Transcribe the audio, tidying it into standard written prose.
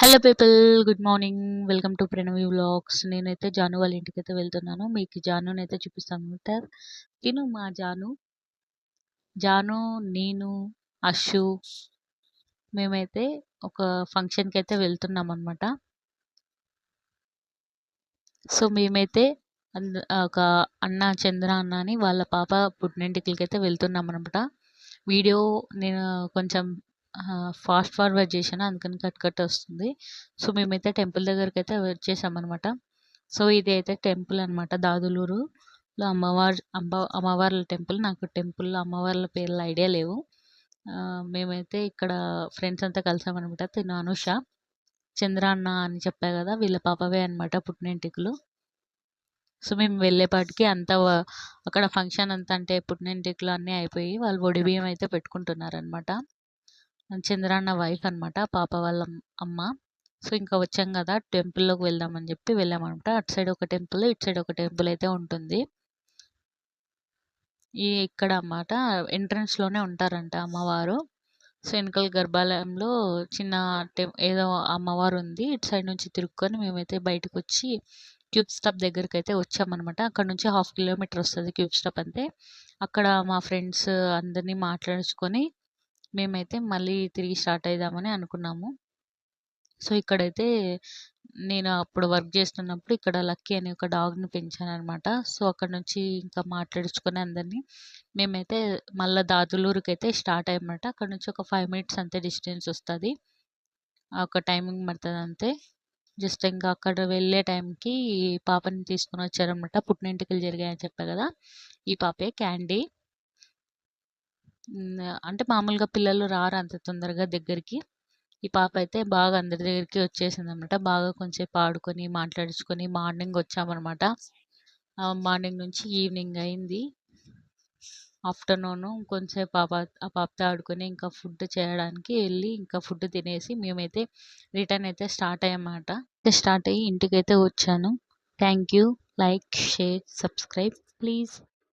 Hello people, good morning. Welcome to Pranavi vlogs. నేనైతే జాను వాళ్ళ ఇంటికైతే వెళ్తున్నాను. మీకు జానునైతే చూపిస్తానమాట. తిను మా జాను, నేను, అషు మేమైతే ఒక ఫంక్షన్కి అయితే వెళ్తున్నాం అనమాట. సో మేమైతే ఒక అన్న చంద్ర అన్న అని వాళ్ళ పాప పుట్టినింటికైతే వెళ్తున్నాం అనమాట. వీడియో నేను కొంచెం ఫాస్ట్ ఫార్వర్డ్ చేశాను, అందుకని కట్ కట్ వస్తుంది. సో మేమైతే టెంపుల్ దగ్గరికి అయితే వచ్చేసామన్నమాట. సో ఇది అయితే టెంపుల్ అనమాట, దాదులూరులో అమ్మవార్ల టెంపుల్. నాకు టెంపుల్ అమ్మవార్ల పేర్ల ఐడియా లేవు. మేమైతే ఇక్కడ ఫ్రెండ్స్ అంతా కలిసామన్నమాట. తిను అనుష, చంద్ర అన్న అని చెప్పా కదా, వీళ్ళ పాపవే అనమాట పుట్టినింటికలు. సో మేము వెళ్ళేపాటికి అంతా అక్కడ ఫంక్షన్ అంతా అంటే పుట్టినింటికలు అన్నీ అయిపోయి వాళ్ళు ఒడి బియ్యం అయితే పెట్టుకుంటున్నారనమాట. చంద్రన్న వైఫ్ అనమాట, పాప వాళ్ళ అమ్మ. సో ఇంకా వచ్చాం కదా, టెంపుల్లోకి వెళ్దామని చెప్పి వెళ్ళామన్నమాట. అటు సైడ్ ఒక టెంపుల్, ఇటు సైడ్ ఒక టెంపుల్ అయితే ఉంటుంది. ఇక్కడ అన్నమాట ఎంట్రన్స్లోనే ఉంటారంట అమ్మవారు. సో వెనకాల గర్భాలయంలో చిన్న ఏదో అమ్మవారు ఉంది. ఇటు సైడ్ నుంచి తిరుక్కొని మేమైతే బయటకు వచ్చి క్యూబ్ స్టాప్ దగ్గరికి అయితే వచ్చామన్నమాట. అక్కడ నుంచి 1/2 కిలోమీటర్ వస్తుంది క్యూబ్ స్టాప్ అంతే. అక్కడ మా ఫ్రెండ్స్ అందరినీ మాట్లాడుచుకొని మేమైతే మళ్ళీ తిరిగి స్టార్ట్ అయిదామని అనుకున్నాము. సో ఇక్కడైతే నేను అప్పుడు వర్క్ చేస్తున్నప్పుడు ఇక్కడ లక్కీ అని ఒక డాగ్ని పెంచాననమాట. సో అక్కడ నుంచి ఇంకా మాట్లాడుచుకొని అందరినీ మేమైతే మళ్ళీ దాదులూరుకి అయితే స్టార్ట్ అయ్యమాట. అక్కడ నుంచి ఒక 5 మినిట్స్ అంతే డిస్టెన్స్ వస్తుంది, ఒక టైమింగ్ పడుతుంది అంతే. జస్ట్ ఇంకా అక్కడ వెళ్ళే టైంకి పాపని తీసుకొని వచ్చారనమాట. పుట్టినింటికలు జరిగాయని చెప్పా కదా, ఈ పాపే క్యాండీ. అంటే మామూలుగా పిల్లలు రారు అంత తొందరగా దగ్గరికి. ఈ పాప అయితే బాగా అందరి దగ్గరికి వచ్చేసింది అనమాట. బాగా కొంచెంసేపు ఆడుకొని మాట్లాడుచుకొని మార్నింగ్ వచ్చామన్నమాట. మార్నింగ్ నుంచి ఈవినింగ్ అయింది. ఆఫ్టర్నూన్ కొంచెంసేపు ఆ పాపతో ఆడుకొని ఇంకా ఫుడ్ చేయడానికి వెళ్ళి ఇంకా ఫుడ్ తినేసి మేమైతే రిటర్న్ అయితే స్టార్ట్ అయ్యామన్నమాట. స్టార్ట్ అయ్యి ఇంటికైతే వచ్చాను. Thank you. Like, share, subscribe please.